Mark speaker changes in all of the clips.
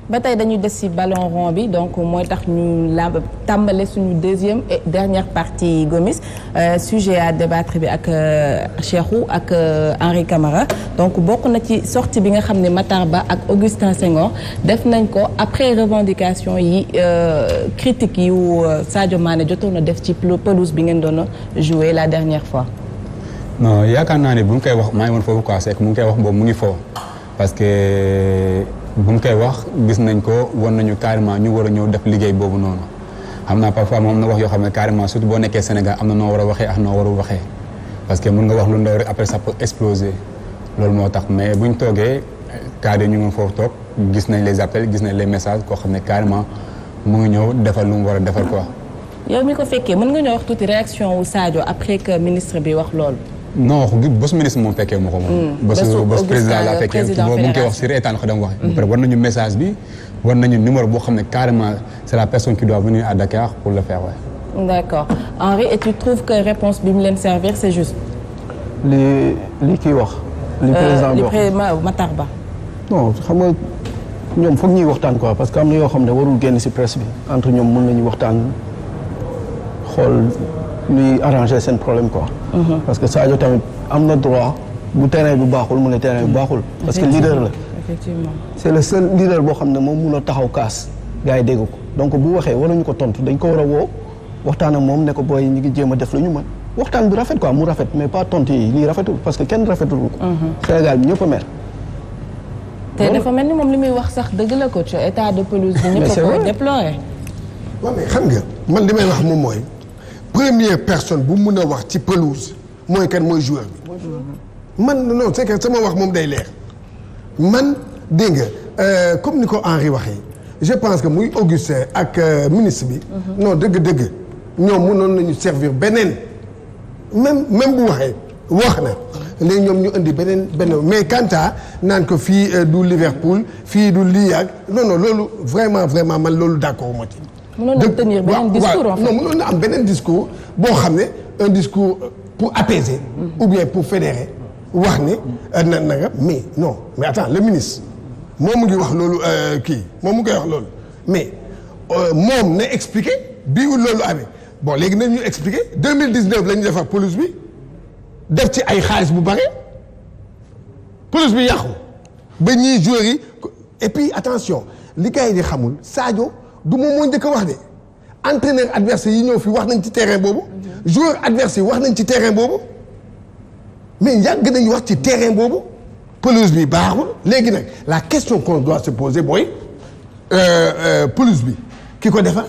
Speaker 1: ba tey dañuy des ci ballon rond bi donc mooy tax ñu tàmbale suñu deuxième et dernière partie Gomis sujet à débattre bi ak Cheikhou ak Henri Camara donc bokk na ci sortie bi nga xam ne Matar Ba ak Augustin Senghor def nañ ko après revendication yi critique yu Sadio Mané jotoon na def ci pelouse bi ngeen doon jouer la dernière fois.
Speaker 2: non yaakaar naa ne bu mu koy wax maa ngi woon foofu quoi c'est que mu ngi koy wax boobu mu ngi foofu parce que. bu mu koy wax gis nañ ko won nañu carrément ñu war a ñëw def liggéey boobu noonu xam naa parfois moom na wax yoo xam ne carrément surtout boo nekkee Sénégal am na noo war a waxee ak noo warul waxee parce que mën nga wax lu ndaw rek après ça peut exploser loolu moo tax mais buñ toogee cadre ñu ngi foofu toog gis nañ les appels gis nañ les messages koo xam ne carrément mu ngi ñëw defal lu mu war a defal quoi.
Speaker 1: yow mi ko fekkee mën nga ñëw wax tuuti réaction wu Sadio après que ministre bi wax loolu.
Speaker 2: non bés ministre moom fekkee moo ko moom. bés président laa fekkee boobu mu ngi koy wax si reetaan ko dama waxee. après war nañu message bi war nañu numéro boo xam ne carrément c'est la personne qui doit venir à Dakar pour le faire ouais.
Speaker 1: D'accord Henri et tu trouves que réponse bi mu leen servir c'est juste.
Speaker 3: li kii wax. li président bi wax
Speaker 1: Matar Ba.
Speaker 3: non xam nga ñoom foog ñuy waxtaan quoi parce que am na yoo xam ne warul génn ci presse bi entre ñoom mën nañu waxtaan xool. luy arranger seen problème quoi. parce que Sadio tamit am na droit bu terrain bi baaxul mu ne terrain bi baaxul. parce que leader la.
Speaker 1: effectivement
Speaker 3: c'est le seul leader boo xam ne moom mun a taxaw kaas gars yi dégg ko donc bu waxee waruñu ko tontu dañ ko war a woo waxtaan ak moom ne ko booy ñu ngi jéem a def lu ñu mën waxtaan bi rafet quoi mu rafet mais pas tontu yi lii rafetul parce que kenn rafetul ko. Sénégal bi ñëpp a mer.
Speaker 1: te dafa mel ni moom li muy wax sax dëgg la ko ci état de pelouse bi. ñëpp a koy déplorer.
Speaker 4: waaw mais xam nga man li may wax moom mooy. première personne bu mun a wax ci pelouse mooy kan mooy joueur bi man non c'est que sama wax moom day leer man dégg nga comme ni ko Henri waxee je pense que muy Augustin ak ministre bi non dëgg-dëgg ñoom mënoon nañu servir beneen même bu waxee wax na léegi ñoom ñu indi beneen mais quant à naan ko fii du Liverpool fii du lii ak non loolu vraiment man loolu d'accord moo ci
Speaker 1: mënoon na tenir beneen discours en fait.
Speaker 4: non mënoon na am beneen discours boo xam ne un discours pour apaiser. ou bien pour fédérer wax ne na nga mais non mais attends le ministre moom mu ngi wax loolu kii moom mu ngi koy wax loolu mais moom na expliquer bii loolu amee bon léegi nañ ñu expliquer 2019 la ñu defar pelouse bi def ci ay xaalis bu bare pelouse bi yàqu ba ñii joueurs yi et puis attention li gars yi di xamul Sadio. du moom moo njëkk a wax de entraîneur adversaire yi ñëw fi wax nañ ci terrain boobu joueur adversaire yi wax nañ ci terrain boobu mais yàgg nañu wax ci terrain boobu pelouse bi baaxul léegi nag la question qu'on doit se poser mooy pelouse bi ki ko defar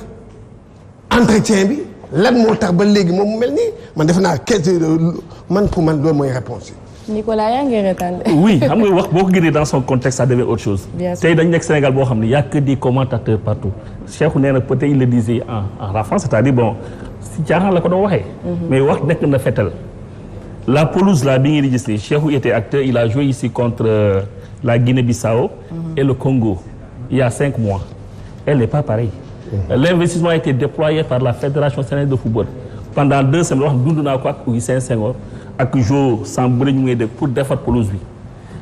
Speaker 4: entretien bi lan moo tax ba léegi moom mu mel nii man defe naa pour man loolu mooy réponse yi.
Speaker 1: Nicolas yaa ngi reetaan.
Speaker 5: oui xam nga wax boo ko génnee dans son contexte ça devient autre chose. tey dañu nekk Sénégal boo xam ne y a que des commentateurs partout. Cheikhou nee na peut-être il le disait en rafant c'est-à-dire bon si caaxaan la ko doon waxee. mais wax nekk na fetal. la pelouse là bi ngeen di gis nii Cheikhou était acteur il a joué ici contre la Guinée-Bissau et le Congo il y a 5 mois. elle n'est pas pareille. L'investissement a été déployé par la Fédération sénégalaise de football pendant 2 semaines wax dund naa ko ak Augustin Senghor ak Jo Samb ñu ngi def pour defar pelouse bi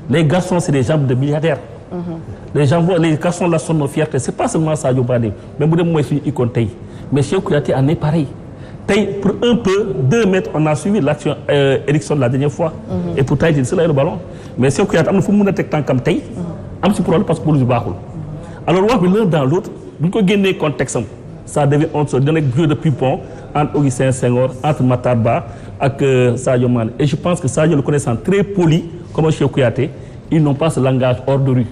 Speaker 5: les garçons c'est des jambes de milliardaires. les garçons là sont nos fiertés c'est pas seulement Sadio Mané mais bu dem mooy suñu icône tey mais Cheikhou Kouyaté en est pareil tey pour un peu 2 mètres on a suivi l'action Erickson la dernière fois. et pourtant il le ballon mais Cheikhou Kouyaté am na fu mu mën a teg tànkam tey am si problème parce que pelouse bi baaxul alors wax bi l'un dans l'autre bu ñu ko génnee contexte am ça devient honte so dana jeu de ping-pong entre Augustin Senghor entre Matar Ba ak Sadio Mané et je pense que Sadio le connaissant très poli comme Cheikhou Kouyaté ils n'ont pas ce langage hors de rue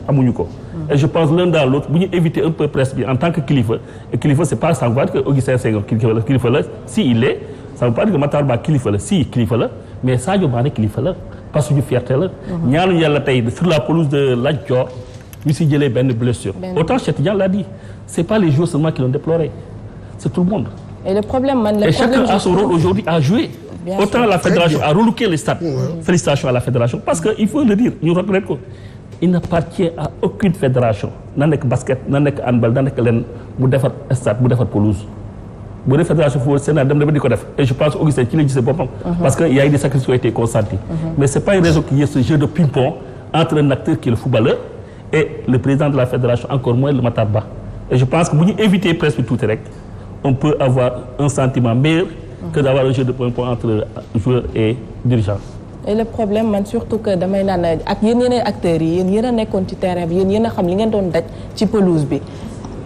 Speaker 5: amuñu ko et je pense l'un dans l'autre bu ñu éviter un peu presse bi en tant que kilifa et kilifa c'est pas ça veut pas dire que Augustin Senghor kilifa la si il est ça veut pas dire que Matar Ba kilifa la si kilifa la mais Sadio Mané kilifa la parce que suñu fierté la ñaanuñu yàlla tey sur la pelouse de Lat Dior ñu si jëlee benn blessure autant Cheikh Tidiane l'a dit c'est pas les joueurs seulement qui l'ont déploré c'est tout le monde
Speaker 1: et le problème
Speaker 5: et chacun a son rôle aujourd'hui à jouer autant la fédération a relooké les stades félicitations à la fédération parce que il faut le dire ñu reconnaître ko il n'appartient à aucune fédération na nekk basket na nekk handball na nekk leen mu defar stade mu defar pelouse bu dee fédération football Sénégal dem na ba di ko def et je pense Augustin ci la gisee boppam parce que y a eu des sacrifices qui ont été consentis mais c'est pas une raison qu'il y ait ce jeu de ping-pong entre un acteur qui est le footballeur et le président de la fédération encore moins le Matar Ba. Et je pense que bu ñu éviter presque tout rek on peut avoir un sentiment meilleur que d'avoir un jeu de ping-pong entre joueurs et dirigeants.
Speaker 1: et le problème man surtout que damay naan ak yéen yeneen acteurs yi yéen a nekkoon ci terrain bi yéen a xam li ngeen doon daj ci pelouse bi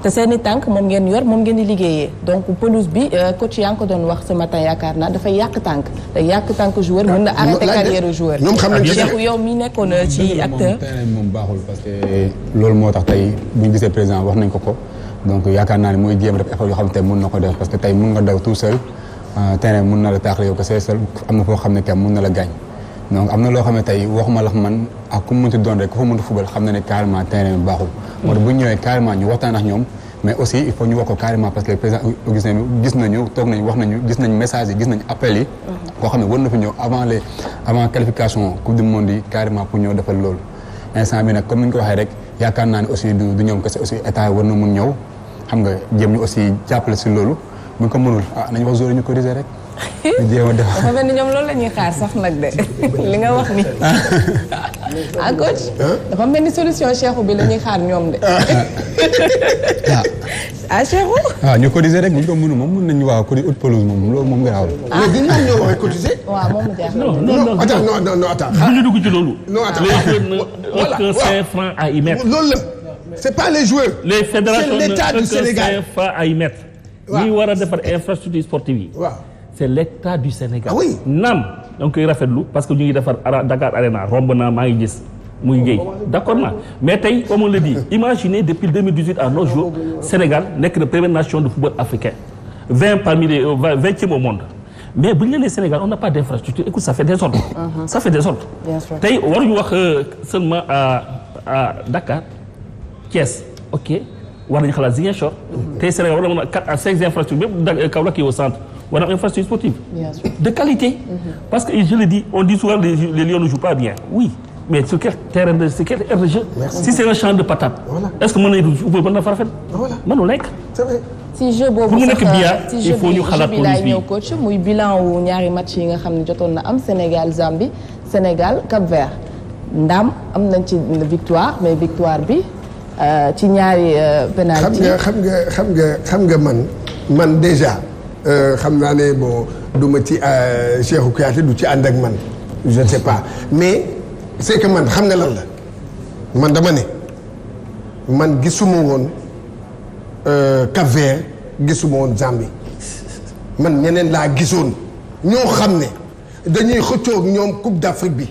Speaker 1: te seen i tànk moom ngeen yor moom ngeen di liggéeyee donc pelouse bi coach yaa ngi ko doon wax ce matin yaakaar naa dafay yàq tànk day yàq tànk joueur mën na arrêter carrière joueur.
Speaker 4: ñoom xam nañ ci
Speaker 1: Cheikh yow mi nekkoon ci acteur.
Speaker 2: terrain bi moom baaxul parce que loolu moo tax tey bu ñu gisee président wax nañ ko donc yaakaar naa ne mooy jéem def effort yoo xam ne tey mën na ko def parce que tey mën nga daw tout seul terrain mën na la taaxle yow ko seul am na foo xam ne tam mën na la gaañ donc am na loo xam ne tey waxuma la man ak ku mu mënti doon rek ku fa mënti fubal xam na ne carrément terrain bi baaxul. moo tax bu ñu ñëwee carrément ñu waxtaan ak ñoom mais aussi il faut ñu wax ko carrément parce que président gis nañu toog nañu wax nañu gis nañ message yi gis nañ appel yi. koo xam ne war na fi ñëw avant qualification coupe du monde yi carrément pour ñëw defal loolu. instant bi nag comme ni ñu ko waxee rek yaakaar naa ne aussi du ñoom kese aussi état war na mun ñëw xam nga jéem ñu aussi jàppale si loolu bu ñu ko mënul nañu wax zone ñu corriger rek. ñu jéem a def
Speaker 1: dafa mel ni ñoom loolu la ñuy xaar sax nag de li nga wax ni coach dafa mel ni solution Cheikhou bi la ñuy xaar ñoom de. Cheikhou.
Speaker 2: ñu cotiser rek bu ñu ko mënu moom mën nañu waaw ko di haute pelouse moom loolu moom garaawul.
Speaker 4: mais du ñoom ñoo war a cotiser.
Speaker 1: waaw moom mu jaaxal.
Speaker 4: non attends.
Speaker 5: bu ñu dugg ci loolu.
Speaker 4: non attends
Speaker 5: les joueurs n'ont aucun 5 francs à y mettre.
Speaker 4: loolu la c'est pas les joueurs.
Speaker 5: les fédérations
Speaker 4: c'est l'État du Sénégal.
Speaker 5: n'ont aucun 5 francs à y mettre.
Speaker 4: waaw
Speaker 5: ñi war a defar infrastructure sportive yi.
Speaker 4: waaw
Speaker 5: c'est l'État du Sénégal.
Speaker 4: Ah oui.
Speaker 5: naam da nga koy rafetlu parce que ñu ngi defar Dakar Arena romb naa maa ngi gis muy ngeey d'accord naa mais tey comme on le dit imaginez depuis 2018 à nos jours Sénégal nekk na première nation de football africain 20 parmi les 20e au monde mais bu ñu la nee Sénégal on n'a pas d'infrastructure écoute ça fait désordre. Ça fait désordre.
Speaker 1: Bien sûr.
Speaker 5: tey waruñu wax seulement à Dakar Thiès ok war nañu xalaat Ziguinchor. tey Sénégal war na mën a 4 à 5 infrastructures même Kaolack yi au centre. war na am infrastructure sportive.
Speaker 1: Bien sûr.
Speaker 5: De qualité. Parce que je le dis on dit souvent les Lions ne jouent pas bien oui mais sur quel terrain de sur quel aire de jeu. Si c'est un champ de patates.
Speaker 4: Voilà.
Speaker 5: Est-ce que mën na fa rafet.
Speaker 4: Voilà.
Speaker 5: mënul nekk.
Speaker 4: c'est vrai.
Speaker 1: si jeu boobu
Speaker 5: Pour mu nekk bien,
Speaker 1: si
Speaker 5: il
Speaker 1: jeu
Speaker 5: faut ñu xalaat
Speaker 1: bi laay
Speaker 5: police bi.
Speaker 1: ñëw coach muy bilan wu ñaari match yi nga xam ne jotoon na am Sénégal Zambie Sénégal Cap-Vert ndam am nañ ci victoire mais victoire bi ci ñaari penalty.
Speaker 4: xam nga man déjà xam naa ne bon du ma ci Cheikhou Kouyaté du ci ànd ak man je ne sais pas mais c'est que man xam nga lan la man dama ne man gisuma woon Cap-Vert gisuma woon Zambie man ñeneen laa gisoon ñoo xam ne dañuy xëccoo ak ñoom Coupe d'Afrique bi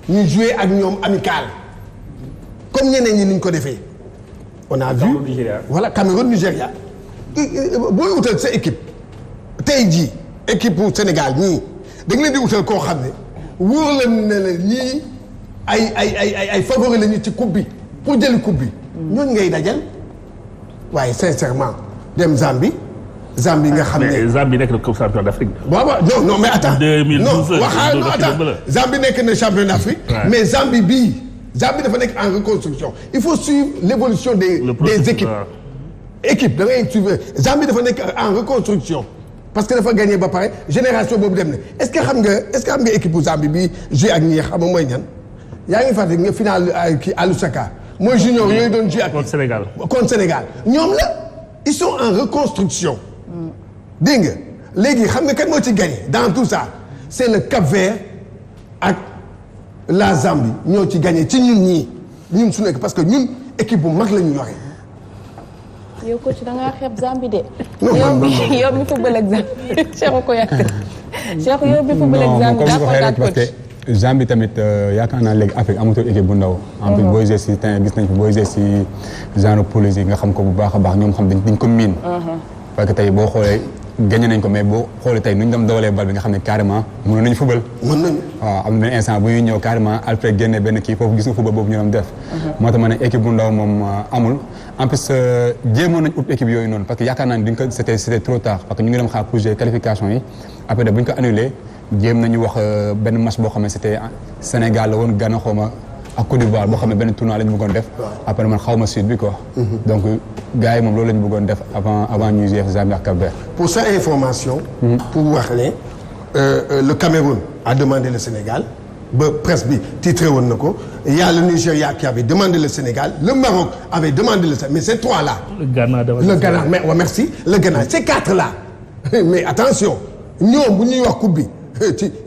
Speaker 4: ñu jouer ak ñoom amical comme ñeneen ñi niñ ko defee on a vu voilà Cameroun Nigéria booy utal sa équipe tey jii équipe bu Sénégal ñii da nga leen di utal koo xam ne wóor la ne la ñii ay favori la ñu ci coupe bi pour jëli coupe bi ñooñu ngay dajal waaye sincèrement dem Zambie nga xam ne
Speaker 5: mais Zambie nekk na comme champion d'Afrique.
Speaker 4: waaw non mais attends
Speaker 5: 2012
Speaker 4: non attends Zambie nekk na champion d'Afrique mais Zambie dafa nekk en reconstruction il faut suivre l'évolution des équipe da ngay suivre Zambie dafa nekk en reconstruction parce que dafa gagné ba pare génération boobu dem na est-ce que xam nga équipe bu Zambie bi joué ak ñi xam nga mooy ñan yaa ngi fàttali nga final kii à Lusaka mooy junior yooyu doon joué ak
Speaker 5: contre Sénégal
Speaker 4: ñoom la ils sont en reconstruction dégg nga léegi xam nga kan moo ci gagné dans tout ça c'est le Cap-Vert ak la Zambie ñoo ci gagné ci ñun su nekk parce que ñun équipe bu mag la ñu yore.
Speaker 1: yow coach da ngaa xeeb Zambie de.
Speaker 4: non
Speaker 1: yow mi football ak Zambie Cheikhou Kouyaté. Cheikhou yow mi football ak Zambie daa koy daal coach.
Speaker 2: parce que Zambie tamit yaakaar naa léegi Afrique amatul équipe bu ndaw. en plus booy jouer si terrain gis nañ ko booy jouer si genre police yi nga xam ko bu baax a baax ñoom xam dañ ko miin. parce que tey boo xoolee gagné nañ ko mais boo xoolee tey nu ñu dem dawalee bal bi nga xam ne carrément mënoon nañu football.
Speaker 4: mën nañu.
Speaker 2: waaw am na benn instant bu ñuy ñëw carrément Alfred génne benn kii foofu gis nga football boobu ñu doon def. moo tax ma ne équipe bu ndaw moom amul en plus jéemoon nañu ut équipe yooyu noonu parce que yaakaar naa ne duñ ko c'était trop tard parce que ñu ngi dem xaar pour jouer qualification yi après bu ñu ko annulé jéem nañu wax benn match boo xam ne c'était Sénégal la woon Ghana xaw ma ak Côte d'Ivoire boo xam ne benn tournoi la ñu bëggoon def. après man xaw ma suite bi quoi. donc gars yi moom loolu la ñu bëggoon def avant ñuy jouer Zambie ak Cap-Vert.
Speaker 4: pour sa information. pour wax ne le Cameroun a demandé le Sénégal ba presse bi titré woon na ko il y a le Nigeria qui avait demandé le Sénégal le Maroc avait demandé le Sénégal mais ces trois là.
Speaker 5: le Ghana
Speaker 4: mais ouais, merci le Ghana ces quatre là mais attention ñoom bu ñuy wax coupe bi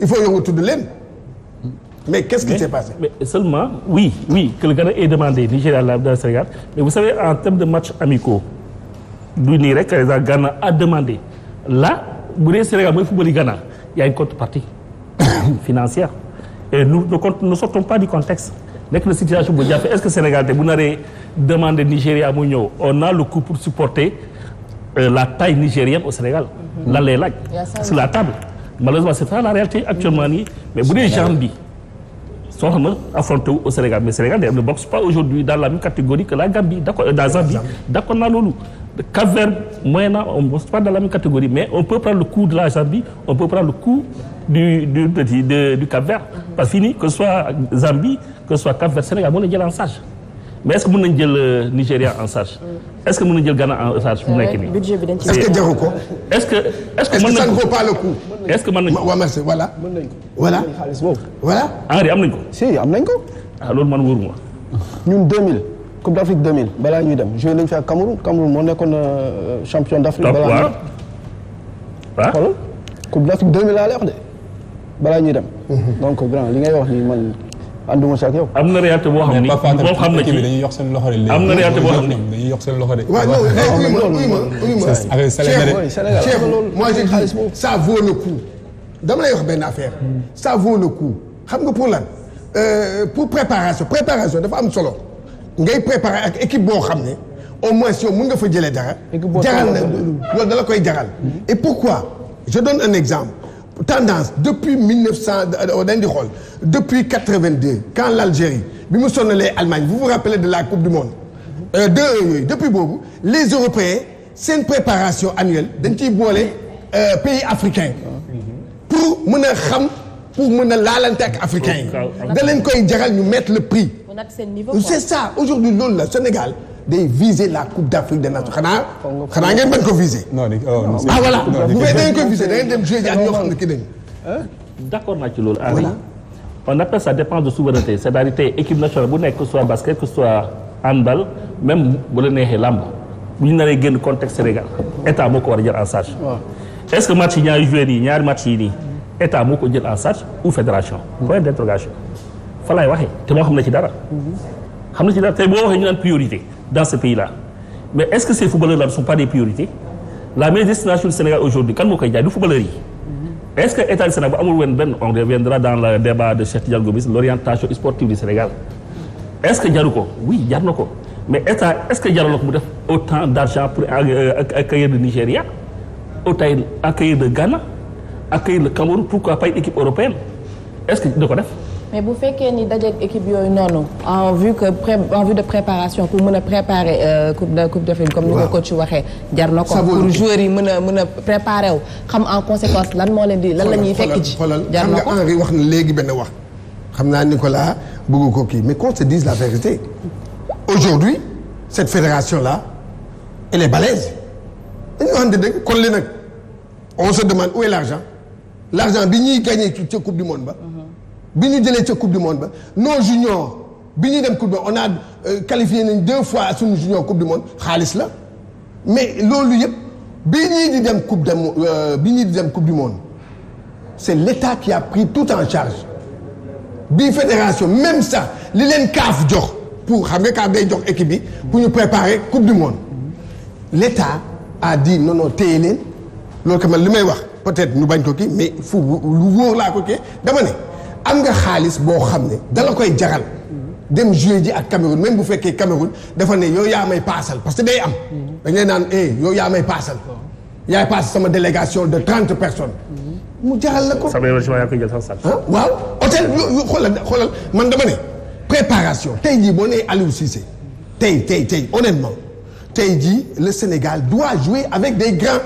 Speaker 4: il faut yow nga tudd leen mais qu'est-ce qui s'est passé.
Speaker 5: mais seulement oui que le Ghana ait demandé Nigeria dans le Sénégal mais vous savez en termes de matchs amicaux du nii rek le Ghana a demandé là bu dee Sénégal mooy football yi Ghana il y a une contrepartie financière. Et nous ne sortons pas du contexte nekk na situation bu jafe est-ce que Sénégal te bu naree demander Nigéria mu ñëw on a le coup pour supporter la taille nigérienne au Sénégal. lan lay laaj. sur la table malheureusement c'est ça la réalité actuellement nii. mais bu dee Gambie soxla na affronté wu au Sénégal mais Sénégal ne boxe pas aujourd'hui dans la même catégorie que la Gambie d'accord dans Zambie d'accord naa loolu. Cap-Vert moyennant on ne boxe pas dans la même catégorie mais on peut prendre le coup de la Zambie on peut prendre le coup du Cap-Vert parce que fini que ce soit Zambie que ce soit Cap-Vert Sénégal mën na jël en charge mais est-ce que mën nañ jël Nigéria en charge est-ce que mën nañ jël Ghana en charge fu mu nekk nii.
Speaker 4: est-ce que jaru ko.
Speaker 5: est-ce que
Speaker 4: ça ne vaut pas le coup.
Speaker 5: est-ce que mën nañ ko.
Speaker 4: waaw merci voilà.
Speaker 3: mën nañ ko.
Speaker 4: voilà
Speaker 3: xaalis boobu.
Speaker 4: voilà.
Speaker 5: Henri am nañ ko.
Speaker 3: si am nañ ko.
Speaker 5: ah loolu man wóoruma.
Speaker 3: ñun 2000 Coupe d'Afrique 2000 balaa ñuy dem joué nañu fi ak Cameroun moo nekkoon champion d'Afrique. balaa ñuy dem
Speaker 5: waaw
Speaker 3: xoolal Coupe d'Afrique 2000 laa lay wax de balaa ñuy dem. donc grand li ngay wax nii man ànduma si ak yow.
Speaker 5: am na réalité boo xam ni moom xam na ci
Speaker 2: dañuy yokk seen loxo de.
Speaker 5: am na réalité boo xam ni
Speaker 2: dañuy yokk seen loxo de.
Speaker 4: waaw non
Speaker 2: avec Sénégal
Speaker 4: moi je dis ça vaut le coup dama lay wax benn affaire ça vaut le coup xam nga pour lan pour préparation dafa am solo ngay préparer ak équipe boo xam ne au moins yow mën nga fa jëlee dara. jaral na loolu da la koy jaral. et pourquoi je donne un exemple tendance depuis 1900 dañ di xool depuis 82 quand l'Algérie bi mu sonnalee Allemagne vous vous rappelez de la coupe du monde. yooyu depuis boobu les Européens seen préparation annuelle dañ ciy boole pays africains pour mën a xam pour mën a laalante ak africains yi. da leen koy jaral ñu mettre le prix. c'est ça aujourd'hui loolu la Sénégal day viser la Coupe d'Afrique des Nations xanaa ngeen bañ ko viser.
Speaker 2: non
Speaker 4: ah voilà bu fekkee da ngeen koy viser da ngeen dem jouer ak ñoo xam ne kii dañu.
Speaker 5: d'accord naa ci loolu. on appelle ça dépense de souveraineté c'est-à-dire tey équipe nationale bu nekk que ce soit basket que ce soit handball même bu la neexee làmb bu ñu naree génn contexte Sénégal état moo ko war a jël en charge. est-ce que match yi ñaari match yi nii état moo ko jël en charge ou fédération. point d'interrogation fa laay waxee te moo xam na ci dara. xam na ci dara tey boo waxee ñu naan priorité dans ce pays-là mais est-ce que ces footballeurs-là ne sont pas des priorités la meilleure destination du Sénégal aujourd'hui kan moo koy jaay du footballeurs yi. est-ce que état du Sénégal bu amul woon benn on reviendra dans le débat de Cheikh Tidiane Gomis l'orientation sportive du Sénégal est-ce que jaru ko oui jar na ko mais état est-ce que jaral na ko mu def autant d'argent pour accueillir le Nigeria autant accueillir le Ghana accueillir le Cameroun pourquoi pas une équipe européenne est-ce que da ko def.
Speaker 1: mais bu fekkee ni dajeeg équipe yooyu noonu en vue de préparation pour mën a préparer coupe d'Afrique comme ni ko coach waxee jar na ko pour joueurs yi mën a préparer wu xam en conséquence lan moo leen di lan la ñuy fekk ci jar na ko
Speaker 4: xam nga Henri wax na léegi benn wax xam naa Nicolas bëgg ko kii mais qu'on se dise la vérité aujourd'hui cette fédération là elle est balèze dañu waxante dëgg kon li nag on se demande où est l'argent bi ñuy gagné ca coupe du monde ba bi ñu jëlee ca coupe du monde ba nos juniors bi ñuy dem coupe du monde on a qualifié nañ 2 fois suñu junior coupe du monde xaalis la mais loolu yëpp bi ñuy di dem coupe du monde c'est l'État qui a pris tout en charge bi fédération même ça li leen CAF jox pour xam nga CAF day jox équipe bi pour ñu préparer coupe du monde l'État a dit non téye leen loolu que man li may wax peut-être ñu bañ ko kii mais fu lu wóor laa ko kii dama ne am nga xaalis boo xam ne dala koy jaral dem jouer ji ak Cameroun même bu fekkee Cameroun dafa ne yow yaa may paasal parce que day am dañ lay naan yow yaa may paasal yaay paasal sama délégation de 30 personnes mu jaral la ko.
Speaker 5: sama émission yaa koy jël sax
Speaker 4: waaw hôtel xoolal man dama ne préparation tey jii boo nee Aliou Cissé tey honnêtement tey jii le Sénégal doit jouer avec des grands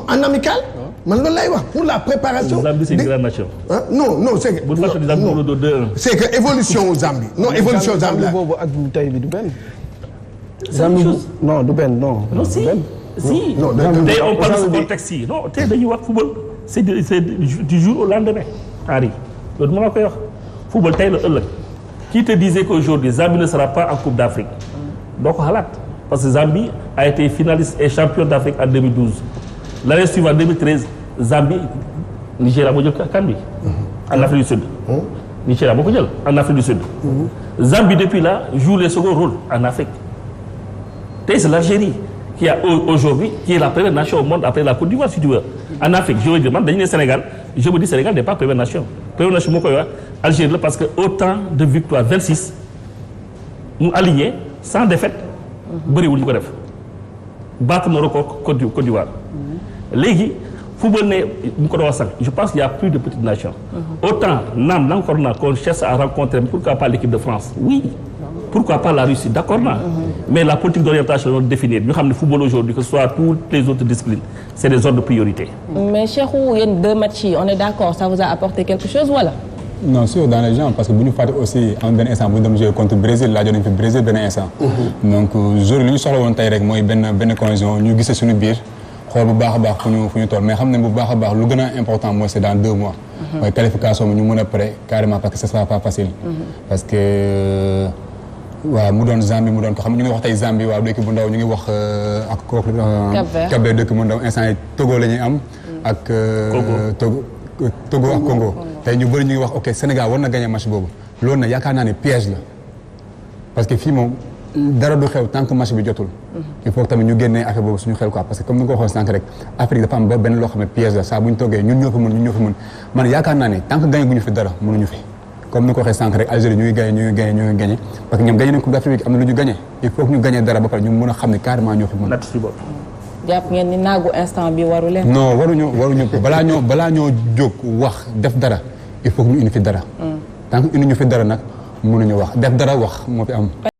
Speaker 4: en amical. man loolu lay wax pour la préparation.
Speaker 5: Zambie c'est une grande nation.
Speaker 4: non c'est que.
Speaker 5: bu fàttali Zambie moo doon 2-1.
Speaker 4: c'est que évolution Zambie. non évolution Zambie la
Speaker 3: boobu ak bu tey bi du benn.
Speaker 5: Zambie
Speaker 3: non du benn non.
Speaker 5: non si si.
Speaker 4: non
Speaker 5: tey on parle de contexte yi non tey dañuy wax football c'est du jour au lendemain. Henri loolu mën naa koy wax football tey la ëllëg qui te disait qu'aujourd'hui Zambie ne sera pas en Coupe d'Afrique doo ko xalaat parce que Zambie a été finaliste et champion d'Afrique en 2012 l'année suivante 2013 Zambie Nigeria moo jël CAN bi en Afrique du Sud Nigeria moo ko jël en Afrique du Sud Zambie depuis là joue les seconds rôles en Afrique tey c'est l'Algérie qui a aujourd'hui qui est la première nation au monde après la Côte d'Ivoire si tu veux en Afrique je veux dire man dañu ne Sénégal je me dis Sénégal n'est pas première nation moo koy wax Algérie la parce que autant de victoires 26 mu aligné sans défaite bëriwul ñu ko def battre na record Côte d'Ivoire léegi football ne ñu ko doon wax sax je pense qu'il y a plus de petites nations autant naam encore na qu'on cherche à rencontrer pourquoi pas l'équipe de France oui pourquoi pas la Russie d'accord na mais la politique d'orientation doon définir ñu xam ne football aujourd'hui que ce soit toutes les autres disciplines c'est des ordres de priorité.
Speaker 1: mais Cheikhou yéen 2 matchs yi on est d'accord ça vous a apporté quelque chose wala.
Speaker 2: non sûr dans les gens parce que bu ñu fàtte aussi en benn instant bu ñu dem jouer contre Brésil laajoon nañu fi Brésil benn instant. donc jour li ñu soxla woon tey rek mooy benn cohésion ñu gisee suñu biir xool bu baax a baax fu ñu toll mais xam nañ bu baax a baax lu gën a important mooy c'est dans 2 mois. mooy qualification bi ñu mën a pare carrément parce que ce sera pas facile. parce que waaw mu doon Zambie mu doon ko xam ñu ngi wax tey Zambie waaw dëkk bu ndaw ñu ngi wax ak kooku. Cap-Vert dëkk bu ndaw instant yi Togo la ñuy am. ak Togo ak Congo. tey ñu bëri ñu ngi wax ok Sénégal war na gagner match boobu loolu nag yaakaar naa ne piège la parce que fii moom dara du xew tant que match bi jotul. il faut que tamit ñu génnee affaire boobu suñu xel quoi parce que comme ni nga ko waxee sànq rek Afrique dafa am benn loo xam ne piège la saa bu ñu toogee ñun ñoo fi mën man yaakaar naa ne tant que gagné guñu fi dara mënuñu fi. comme ni ko waxee sànq rek Algérie ñu ngi gagné parce que ñoom gagné nañ Coupe d'Afrique am na lu ñu gagné il faut que ñu gagné dara ba pare ñu mën a xam ne carrément ñoo fi mën.
Speaker 1: jàpp ngeen ni naagu instant bi waru leen.
Speaker 2: non waruñu balaa ñoo jóg wax def dara il faut que ñu indi fi dara. tant que indi ñu fi dara nag mënuñu wax def dara wax moo fi am.